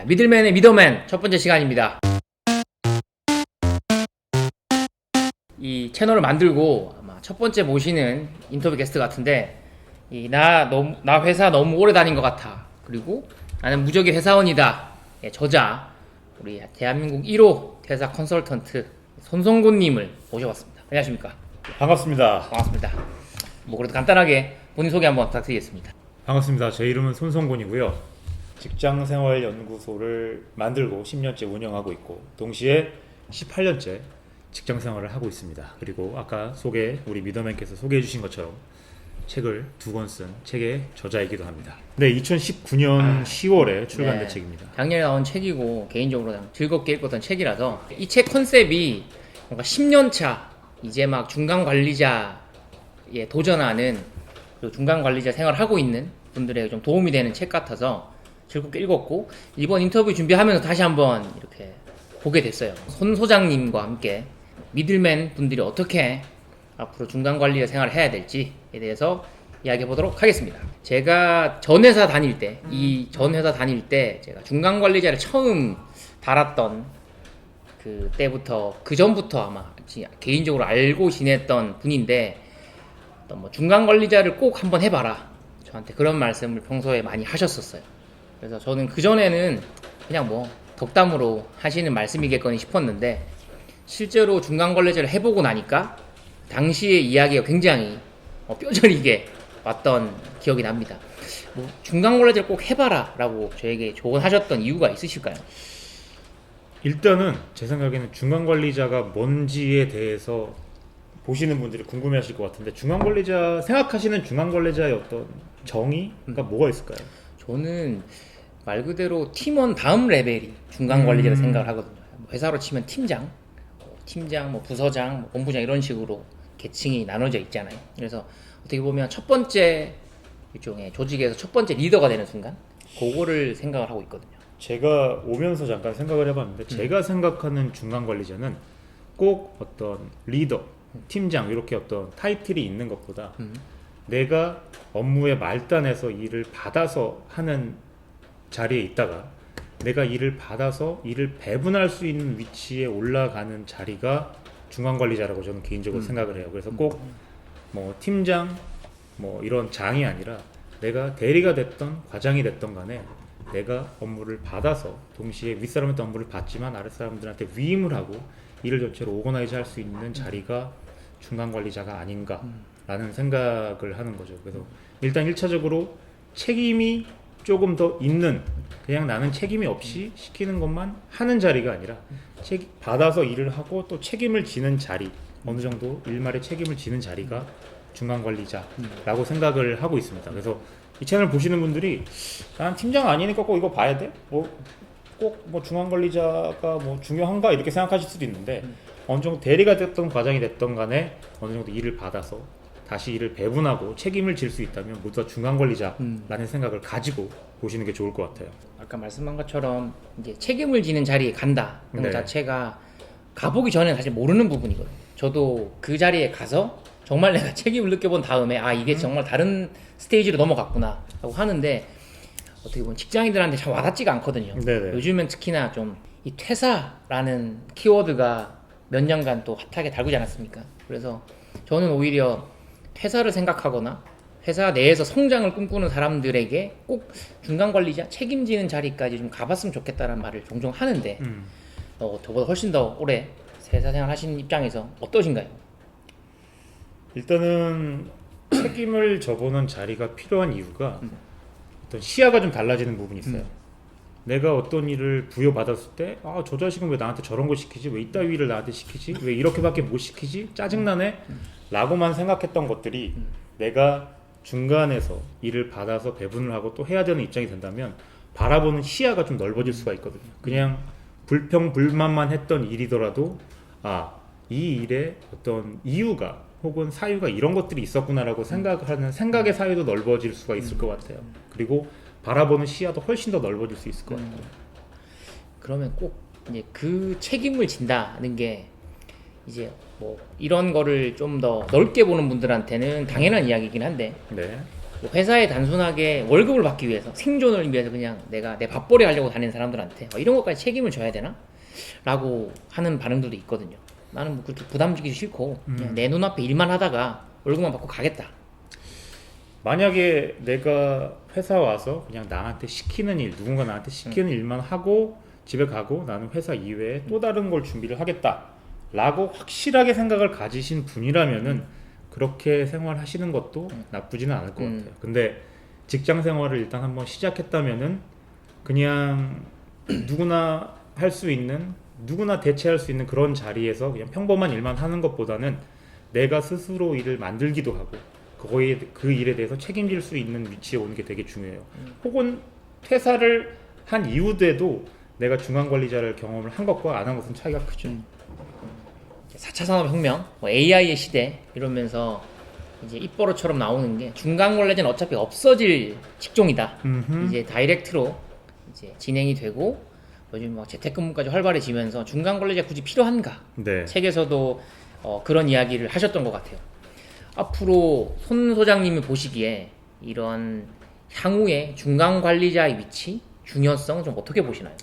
미들맨의 미더맨 첫 번째 시간입니다. 이 채널을 만들고 아마 첫 번째 모시는 인터뷰 게스트 같은데, 나 회사 너무 오래 다닌 것 같아. 그리고 나는 무적의 회사원이다. 저자, 우리 대한민국 1호 퇴사 컨설턴트 손성곤님을 모셔봤습니다. 안녕하십니까? 반갑습니다. 반갑습니다. 뭐 그래도 간단하게 본인 소개 한번 부탁드리겠습니다. 반갑습니다. 제 이름은 손성곤이고요. 직장생활연구소를 만들고 10년째 운영하고 있고 동시에 18년째 직장생활을 하고 있습니다. 그리고 아까 우리 미더맨께서 소개해 주신 것처럼 책을 2권 쓴 책의 저자이기도 합니다. 네, 2019년 10월에 출간된 책입니다. 작년에 나온 책이고 개인적으로 즐겁게 읽었던 책이라서 이 책 컨셉이 뭔가 10년차 이제 막 중간관리자에 도전하는, 그리고 중간관리자 생활을 하고 있는 분들에게 좀 도움이 되는 책 같아서 즐겁게 읽었고, 이번 인터뷰 준비하면서 다시 한번 이렇게 보게 됐어요. 손 소장님과 함께 미들맨 분들이 어떻게 앞으로 중간관리자 생활을 해야 될지에 대해서 이야기해 보도록 하겠습니다. 제가 전 회사 다닐 때, 제가 중간관리자를 처음 달았던 그 전부터 아마 개인적으로 알고 지냈던 분인데, 뭐 중간관리자를 꼭 한번 해봐라, 저한테 그런 말씀을 평소에 많이 하셨었어요. 그래서 저는 그전에는 그냥 뭐 덕담으로 하시는 말씀이겠거니 싶었는데, 실제로 중간관리자를 해보고 나니까 당시의 이야기가 굉장히 뼈저리게 왔던 기억이 납니다. 뭐 중간관리자를 꼭 해봐라 라고 저에게 조언하셨던 이유가 있으실까요? 일단은 제 생각에는 중간관리자가 뭔지에 대해서 보시는 분들이 궁금해하실 것 같은데, 생각하시는 중간관리자의 어떤 정의가 뭐가 있을까요? 저는 말 그대로 팀원 다음 레벨이 중간관리자라 생각을 하거든요. 회사로 치면 팀장, 뭐 부서장, 뭐 본부장 이런 식으로 계층이 나눠져 있잖아요. 그래서 어떻게 보면 첫 번째 일종의 조직에서 첫 번째 리더가 되는 순간, 그거를 생각을 하고 있거든요. 제가 오면서 잠깐 생각을 해봤는데, 제가 생각하는 중간관리자는 꼭 어떤 리더, 팀장 이렇게 어떤 타이틀이 있는 것보다 내가 업무의 말단에서 일을 받아서 하는 자리에 있다가 내가 일을 받아서 일을 배분할 수 있는 위치에 올라가는 자리가 중간관리자라고 저는 개인적으로 생각을 해요. 그래서 꼭 뭐 팀장 뭐 이런 장이 아니라 내가 대리가 됐던 과장이 됐던 간에 내가 업무를 받아서 동시에 윗사람한테 업무를 받지만 아랫사람들한테 위임을 하고 일을 전체로 오거나이즈 할 수 있는 자리가 중간관리자가 아닌가라는 생각을 하는 거죠. 그래서 일단 1차적으로 책임이 조금 더 있는, 그냥 나는 책임이 없이 시키는 것만 하는 자리가 아니라 받아서 일을 하고 또 책임을 지는 자리, 어느 정도 일말의 책임을 지는 자리가 중간관리자라고 생각을 하고 있습니다. 그래서 이 채널 보시는 분들이 난 팀장 아니니까 꼭 이거 봐야 돼? 꼭 중간관리자가 뭐 중요한가? 이렇게 생각하실 수도 있는데, 어느 정도 대리가 됐던 과장이 됐던 간에 어느 정도 일을 받아서 다시 일을 배분하고 책임을 질 수 있다면 모두 다 중간관리자라는 생각을 가지고 보시는 게 좋을 것 같아요. 아까 말씀한 것처럼 이제 책임을 지는 자리에 간다는 것 자체가 가보기 전에 사실 모르는 부분이거든요. 저도 그 자리에 가서 정말 내가 책임을 느껴본 다음에 이게 정말 다른 스테이지로 넘어갔구나 라고 하는데, 어떻게 보면 직장인들한테 잘 와닿지가 않거든요. 네네. 요즘은 특히나 좀 이 퇴사라는 키워드가 몇 년간 또 핫하게 달구지 않았습니까? 그래서 저는 오히려 퇴사를 생각하거나 회사 내에서 성장을 꿈꾸는 사람들에게 꼭 중간관리자, 책임지는 자리까지 좀 가봤으면 좋겠다는 말을 종종 하는데, 저보다 훨씬 더 오래 회사 생활 하시는 입장에서 어떠신가요? 일단은 책임을 져보는 자리가 필요한 이유가 어떤 시야가 좀 달라지는 부분이 있어요. 내가 어떤 일을 부여받았을 때 저 자식은 왜 나한테 저런 거 시키지? 왜 이따위 일을 나한테 시키지? 왜 이렇게밖에 못 시키지? 짜증나네? 라고만 생각했던 것들이 내가 중간에서 일을 받아서 배분을 하고 또 해야 되는 입장이 된다면 바라보는 시야가 좀 넓어질 수가 있거든요. 그냥 불평불만만 했던 일이더라도 이 일에 어떤 이유가 혹은 사유가 이런 것들이 있었구나라고 생각하는 생각의 사유도 넓어질 수가 있을 것 같아요. 그리고 바라보는 시야도 훨씬 더 넓어질 수 있을 것 같아요. 그러면 꼭 이제 그 책임을 진다는 게 이제 뭐 이런 거를 좀 더 넓게 보는 분들한테는 당연한 이야기이긴 한데, 네. 뭐 회사에 단순하게 월급을 받기 위해서 생존을 위해서 그냥 내가 내 밥벌이 하려고 다니는 사람들한테 이런 것까지 책임을 져야 되나? 라고 하는 반응들도 있거든요. 나는 뭐 그렇게 부담 주기 싫고 그냥 내 눈앞에 일만 하다가 월급만 받고 가겠다. 만약에 내가 회사 와서 그냥 나한테 시키는 일, 누군가 나한테 시키는 일만 하고 집에 가고 나는 회사 이외에 또 다른 걸 준비를 하겠다 라고 확실하게 생각을 가지신 분이라면은 그렇게 생활하시는 것도 나쁘지는 않을 것 같아요. 근데 직장 생활을 일단 한번 시작했다면은 그냥 누구나 할 수 있는, 누구나 대체할 수 있는 그런 자리에서 그냥 평범한 일만 하는 것보다는 내가 스스로 일을 만들기도 하고 그 일에 대해서 책임질 수 있는 위치에 오는 게 되게 중요해요. 혹은 퇴사를 한 이후에도 내가 중간관리자를 경험을 한 것과 안 한 것은 차이가 크죠. 4차 산업혁명, 뭐 AI의 시대 이러면서 이제 입버릇처럼 나오는 게 중간관리자는 어차피 없어질 직종이다. 이제 다이렉트로 이제 진행이 되고 요즘 막 재택근무까지 활발해지면서 중간관리자 굳이 필요한가? 네. 책에서도 그런 이야기를 하셨던 것 같아요. 앞으로 손 소장님이 보시기에 이런 향후의 중간관리자의 위치, 중요성 좀 어떻게 보시나요?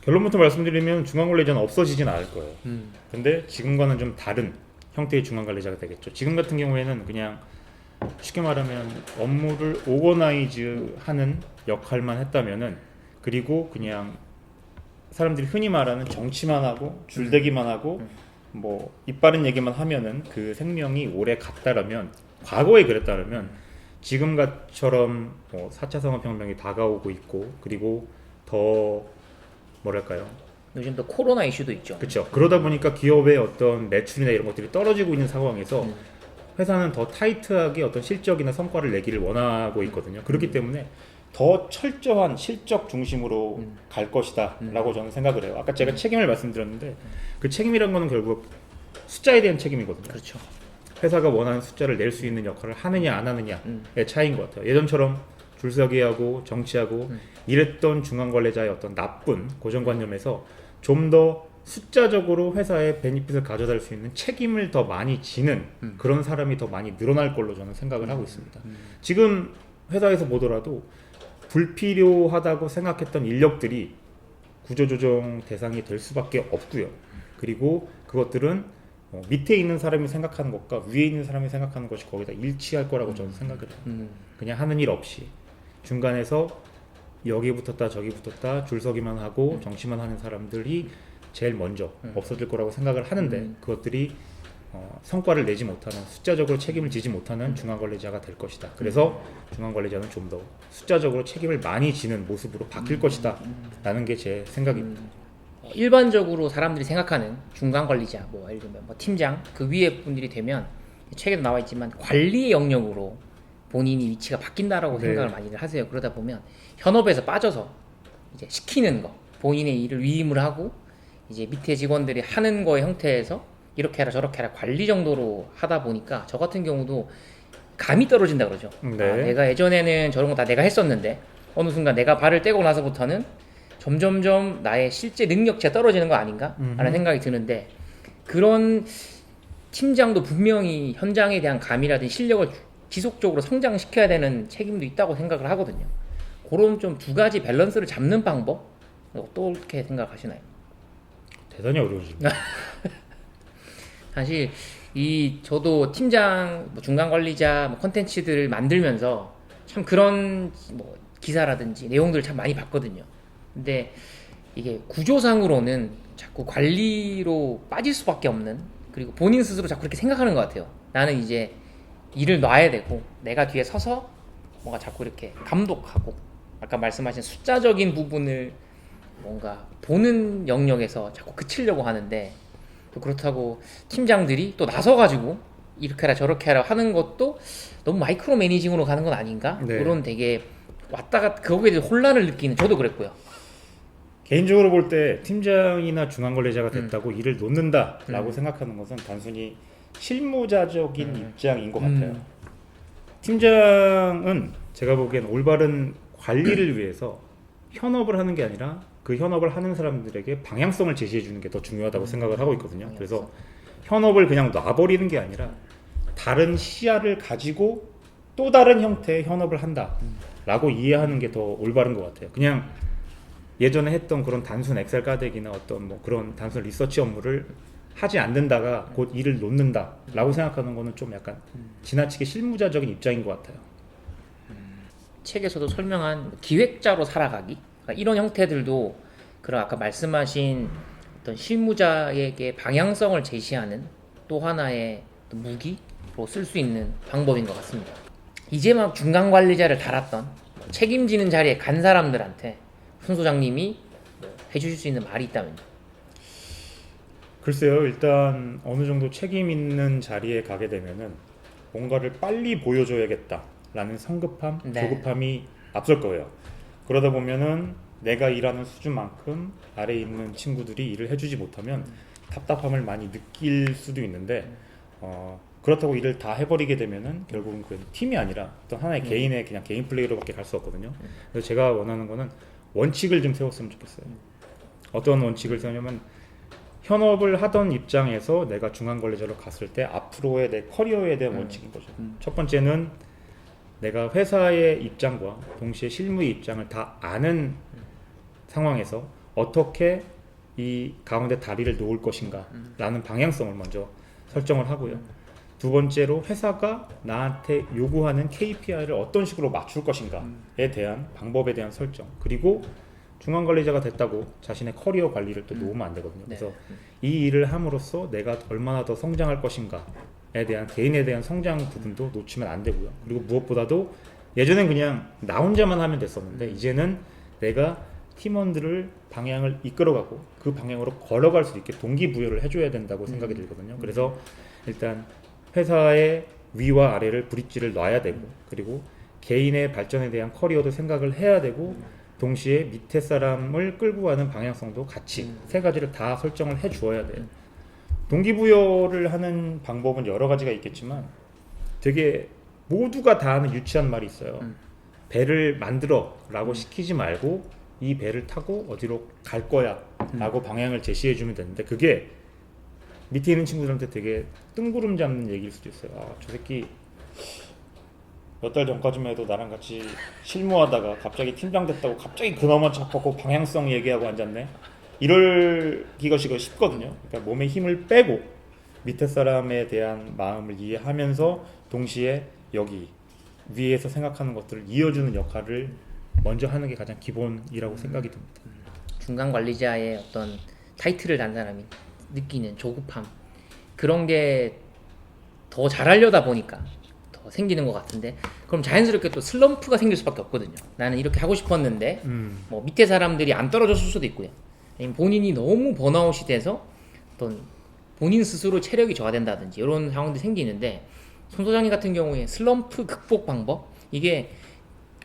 결론부터 말씀드리면 중간관리자는 없어지진 않을 거예요. 근데 지금과는 좀 다른 형태의 중간관리자가 되겠죠. 지금 같은 경우에는 그냥 쉽게 말하면 업무를 오거나이즈 하는 역할만 했다면은, 그리고 그냥 사람들이 흔히 말하는 정치만 하고 줄대기만 하고 뭐 입바른 얘기만 하면은 그 생명이 오래 갔다라면, 과거에 그랬다라면 지금처럼 뭐 4차 산업혁명이 다가오고 있고, 그리고 더 뭐랄까요, 요즘 또 코로나 이슈도 있죠. 그렇죠. 그러다 보니까 기업의 어떤 매출이나 이런 것들이 떨어지고 있는 상황에서 회사는 더 타이트하게 어떤 실적이나 성과를 내기를 원하고 있거든요. 그렇기 때문에 더 철저한 실적 중심으로 갈 것이다 라고 저는 생각을 해요. 아까 제가 책임을 말씀드렸는데 그 책임이란 거는 결국 숫자에 대한 책임이거든요. 그렇죠. 회사가 원하는 숫자를 낼 수 있는 역할을 하느냐 안 하느냐의 차이인 것 같아요. 예전처럼 줄서기하고 정치하고 이랬던 중간관리자의 어떤 나쁜 고정관념에서 좀 더 숫자적으로 회사의 베니핏을 가져다 줄 수 있는 책임을 더 많이 지는 그런 사람이 더 많이 늘어날 걸로 저는 생각을 하고 있습니다. 지금 회사에서 보더라도 불필요하다고 생각했던 인력들이 구조조정 대상이 될 수밖에 없고요. 그리고 그것들은 밑에 있는 사람이 생각하는 것과 위에 있는 사람이 생각하는 것이 거의 다 일치할 거라고 저는 생각을 해요. 그냥 하는 일 없이 중간에서 여기 붙었다 저기 붙었다 줄서기만 하고 정치만 하는 사람들이 제일 먼저 없어질 거라고 생각을 하는데, 그것들이 성과를 내지 못하는, 숫자적으로 책임을 지지 못하는 중간관리자가 될 것이다. 그래서 중간관리자는 좀 더 숫자적으로 책임을 많이 지는 모습으로 바뀔 것이다 라는 게 제 생각입니다. 일반적으로 사람들이 생각하는 중간관리자, 뭐 예를 들면 뭐 팀장, 그 위에 분들이 되면 책에도 나와 있지만 관리의 영역으로 본인이 위치가 바뀐다라고 네. 생각을 많이들 하세요. 그러다 보면 현업에서 빠져서 이제 시키는 거, 본인의 일을 위임을 하고 이제 밑에 직원들이 하는 거의 형태에서 이렇게 해라 저렇게 해라 관리 정도로 하다 보니까 저 같은 경우도 감이 떨어진다 그러죠. 네. 아, 내가 예전에는 저런 거 다 내가 했었는데 어느 순간 내가 발을 떼고 나서부터는 점점점 나의 실제 능력치가 떨어지는 거 아닌가? 라는 생각이 드는데, 그런 팀장도 분명히 현장에 대한 감이라든지 실력을 지속적으로 성장시켜야 되는 책임도 있다고 생각을 하거든요. 그런 좀 두 가지 밸런스를 잡는 방법? 어떻게 생각하시나요? 대단히 어려워집니다. 사실 저도 팀장, 뭐 중간관리자, 뭐 컨텐츠들을 만들면서 참 그런 뭐 기사라든지 내용들을 참 많이 봤거든요. 근데 이게 구조상으로는 자꾸 관리로 빠질 수밖에 없는, 그리고 본인 스스로 자꾸 그렇게 생각하는 것 같아요. 나는 이제 일을 놔야 되고 내가 뒤에 서서 뭔가 자꾸 이렇게 감독하고 아까 말씀하신 숫자적인 부분을 뭔가 보는 영역에서 자꾸 그치려고 하는데, 또 그렇다고 팀장들이 또 나서가지고 이렇게 해라 저렇게 해라 하는 것도 너무 마이크로 매니징으로 가는 건 아닌가? 네. 그런 되게 왔다가 거기에 대해서 혼란을 느끼는, 저도 그랬고요. 개인적으로 볼 때 팀장이나 중간관리자가 됐다고 일을 놓는다라고 생각하는 것은 단순히 실무자적인 입장인 것 같아요. 팀장은 제가 보기엔 올바른 관리를 위해서 현업을 하는 게 아니라 그 현업을 하는 사람들에게 방향성을 제시해 주는 게 더 중요하다고 생각을 하고 있거든요. 그래서 현업을 그냥 놔버리는 게 아니라 다른 시야를 가지고 또 다른 형태의 현업을 한다라고 이해하는 게 더 올바른 것 같아요. 그냥 예전에 했던 그런 단순 엑셀 까대기나 어떤 뭐 그런 단순 리서치 업무를 하지 않는다가 곧 일을 놓는다라고 생각하는 거는 좀 약간 지나치게 실무자적인 입장인 것 같아요. 책에서도 설명한 기획자로 살아가기, 그러니까 이런 형태들도 그런 아까 말씀하신 어떤 실무자에게 방향성을 제시하는 또 하나의 무기로 쓸 수 있는 방법인 것 같습니다. 이제 막 중간 관리자를 달았던 책임지는 자리에 간 사람들한테 손 소장님이 해주실 수 있는 말이 있다면요? 글쎄요, 일단 어느 정도 책임 있는 자리에 가게 되면은 뭔가를 빨리 보여줘야겠다라는 성급함, 네. 조급함이 앞설 거예요. 그러다 보면은 내가 일하는 수준만큼 아래에 있는 친구들이 일을 해주지 못하면 답답함을 많이 느낄 수도 있는데 그렇다고 일을 다 해버리게 되면은 결국은 그 팀이 아니라 어떤 하나의 개인의 그냥 개인 플레이로밖에 갈 수 없거든요. 그래서 제가 원하는 거는 원칙을 좀 세웠으면 좋겠어요. 어떤 원칙을 세우냐면 현업을 하던 입장에서 내가 중간 관리자로 갔을 때 앞으로의 내 커리어에 대한 원칙인 거죠. 첫 번째는 내가 회사의 입장과 동시에 실무의 입장을 다 아는 상황에서 어떻게 이 가운데 다리를 놓을 것인가 라는 방향성을 먼저 설정을 하고요. 두 번째로 회사가 나한테 요구하는 KPI를 어떤 식으로 맞출 것인가에 대한 방법에 대한 설정, 그리고 중간 관리자가 됐다고 자신의 커리어 관리를 또 놓으면 안 되거든요. 네. 그래서 이 일을 함으로써 내가 얼마나 더 성장할 것인가에 대한 개인에 대한 성장 부분도 놓치면 안 되고요. 그리고 무엇보다도 예전엔 그냥 나 혼자만 하면 됐었는데 이제는 내가 팀원들을 방향을 이끌어가고 그 방향으로 걸어갈 수 있게 동기부여를 해줘야 된다고 생각이 들거든요. 그래서 일단 회사의 위와 아래를 브릿지를 놔야 되고, 그리고 개인의 발전에 대한 커리어도 생각을 해야 되고, 동시에 밑에 사람을 끌고 가는 방향성도 같이 세 가지를 다 설정을 해 주어야 돼요. 동기부여를 하는 방법은 여러 가지가 있겠지만 되게 모두가 다 하는 유치한 말이 있어요. 배를 만들어 라고 시키지 말고 이 배를 타고 어디로 갈 거야 라고 방향을 제시해 주면 되는데, 그게 밑에 있는 친구들한테 되게 뜬구름 잡는 얘기일 수도 있어요. 아, 저 새끼 몇 달 전까지만 해도 나랑 같이 실무하다가 갑자기 팀장 됐다고 갑자기 그나마 잡고 방향성 얘기하고 앉았네. 이럴기가 쉽거든요. 그러니까 몸에 힘을 빼고 밑에 사람에 대한 마음을 이해하면서 동시에 여기 위에서 생각하는 것들을 이어주는 역할을 먼저 하는 게 가장 기본이라고 생각이 듭니다. 중간 관리자의 어떤 타이틀을 단 사람이 느끼는 조급함, 그런 게 더 잘하려다 보니까 더 생기는 것 같은데, 그럼 자연스럽게 또 슬럼프가 생길 수밖에 없거든요. 나는 이렇게 하고 싶었는데 뭐 밑에 사람들이 안 떨어졌을 수도 있고요. 아니면 본인이 너무 번아웃이 돼서 어떤 본인 스스로 체력이 저하된다든지 이런 상황들이 생기는데, 손 소장님 같은 경우에 슬럼프 극복 방법, 이게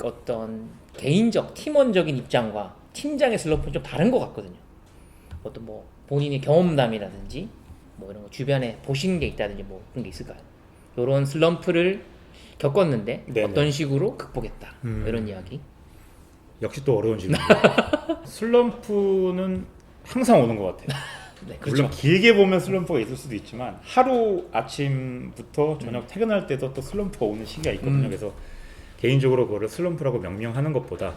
어떤 개인적 팀원적인 입장과 팀장의 슬럼프는 좀 다른 것 같거든요. 어떤 뭐 본인의 경험담이라든지 뭐 이런 거 주변에 보신 게 있다든지 뭐 그런 게 있을까요? 이런 슬럼프를 겪었는데 네네. 어떤 식으로 극복했다, 뭐 이런 이야기. 역시 또 어려운 질문입니다. 슬럼프는 항상 오는 것 같아요. 네, 물론 길게 보면 슬럼프가 있을 수도 있지만 하루 아침부터 저녁 퇴근할 때도 또 슬럼프가 오는 시기가 있거든요. 그래서 개인적으로 그거를 슬럼프라고 명명하는 것보다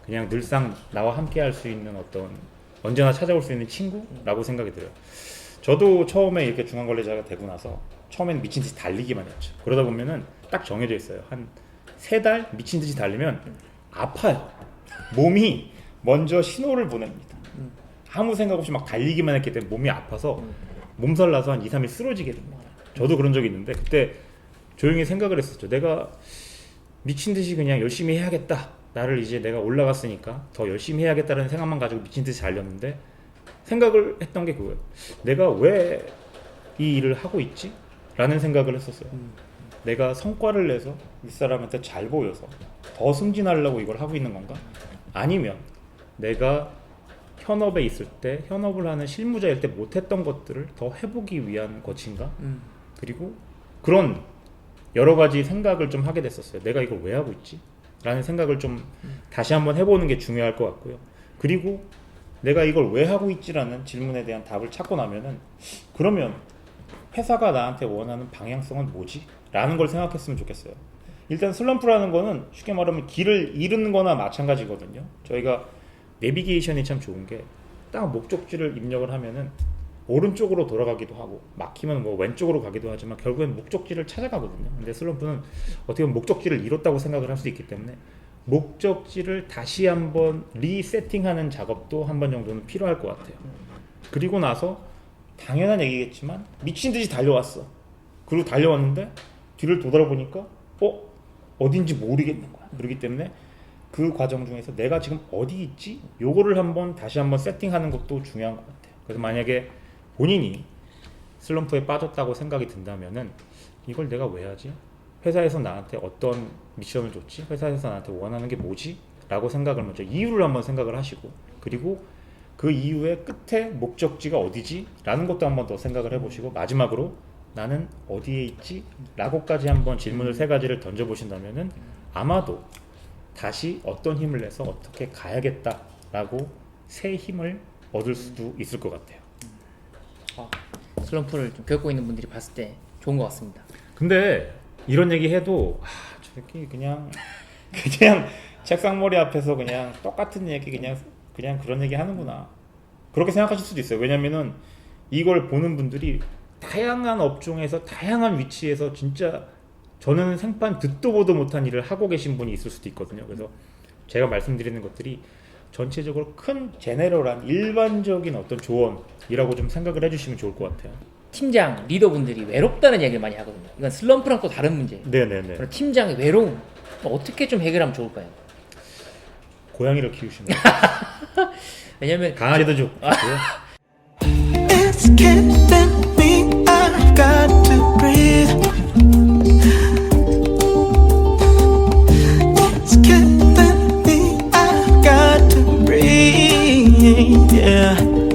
그냥 늘상 나와 함께 할 수 있는 어떤 언제나 찾아올 수 있는 친구라고 생각이 들어요. 저도 처음에 이렇게 중간관리자가 되고 나서 처음에는 미친 듯이 달리기만 했죠. 그러다 보면은 딱 정해져 있어요. 한 3달 미친 듯이 달리면 아파요. 몸이 먼저 신호를 보냅니다. 아무 생각 없이 막 달리기만 했기 때문에 몸이 아파서 몸살 나서 한 2, 3일 쓰러지게 됩니다. 저도 그런 적이 있는데 그때 조용히 생각을 했었죠. 내가 미친 듯이 그냥 열심히 해야겠다. 나를 이제 내가 올라갔으니까 더 열심히 해야겠다는 생각만 가지고 미친 듯이 달렸는데, 생각을 했던 게 그거예요. 내가 왜 이 일을 하고 있지? 라는 생각을 했었어요. 내가 성과를 내서 윗사람한테 잘 보여서 더 승진하려고 이걸 하고 있는 건가? 아니면 내가 현업에 있을 때 현업을 하는 실무자일 때 못했던 것들을 더 해보기 위한 것인가? 그리고 그런 여러 가지 생각을 좀 하게 됐었어요. 내가 이걸 왜 하고 있지? 라는 생각을 좀 다시 한번 해보는 게 중요할 것 같고요. 그리고 내가 이걸 왜 하고 있지라는 질문에 대한 답을 찾고 나면은, 그러면 회사가 나한테 원하는 방향성은 뭐지? 라는 걸 생각했으면 좋겠어요. 일단 슬럼프라는 거는 쉽게 말하면 길을 잃는 거나 마찬가지거든요. 저희가 내비게이션이 참 좋은 게 딱 목적지를 입력을 하면은 오른쪽으로 돌아가기도 하고 막히면 뭐 왼쪽으로 가기도 하지만 결국엔 목적지를 찾아가거든요. 근데 슬럼프는 어떻게 보면 목적지를 잃었다고 생각을 할 수 있기 때문에 목적지를 다시 한번 리세팅하는 작업도 한 번 정도는 필요할 것 같아요. 그리고 나서 당연한 얘기겠지만 미친 듯이 달려왔어. 그리고 달려왔는데 뒤를 돌아보니까 어딘지 모르겠는 거야. 그렇기 때문에 그 과정 중에서 내가 지금 어디 있지? 요거를 다시 한번 세팅하는 것도 중요한 것 같아요. 그래서 만약에 본인이 슬럼프에 빠졌다고 생각이 든다면은 이걸 내가 왜 하지? 회사에서 나한테 어떤 미션을 줬지? 회사에서 나한테 원하는 게 뭐지? 라고 생각을 먼저 이유를 한번 생각을 하시고, 그리고 그 이유의 끝에 목적지가 어디지? 라는 것도 한번 더 생각을 해보시고, 마지막으로 나는 어디에 있지? 라고까지 한번 질문을 3가지를 던져보신다면은 아마도 다시 어떤 힘을 내서 어떻게 가야겠다라고 새 힘을 얻을 수도 있을 것 같아요. 슬럼프를 좀 겪고 있는 분들이 봤을 때 좋은 것 같습니다. 근데 이런 얘기 해도 저 새끼 그냥 책상머리 앞에서 그냥 똑같은 얘기 그냥 그런 얘기 하는구나, 그렇게 생각하실 수도 있어요. 왜냐면은 이걸 보는 분들이 다양한 업종에서 다양한 위치에서 진짜 저는 생판 듣도 보도 못한 일을 하고 계신 분이 있을 수도 있거든요. 그래서 제가 말씀드리는 것들이 전체적으로 큰 제네럴한 일반적인 어떤 조언이라고 좀 생각을 해주시면 좋을 것 같아요. 팀장, 리더분들이 외롭다는 얘기를 많이 하거든요. 이건 슬럼프랑 또 다른 문제예요. 네네네. 그럼 팀장의 외로움 어떻게 좀 해결하면 좋을까요? 고양이를 키우시는 거예요. 왜냐면 강아지도 좋고. It's killing me. I've got to breathe. It's killing me. I've got to breathe. Yeah.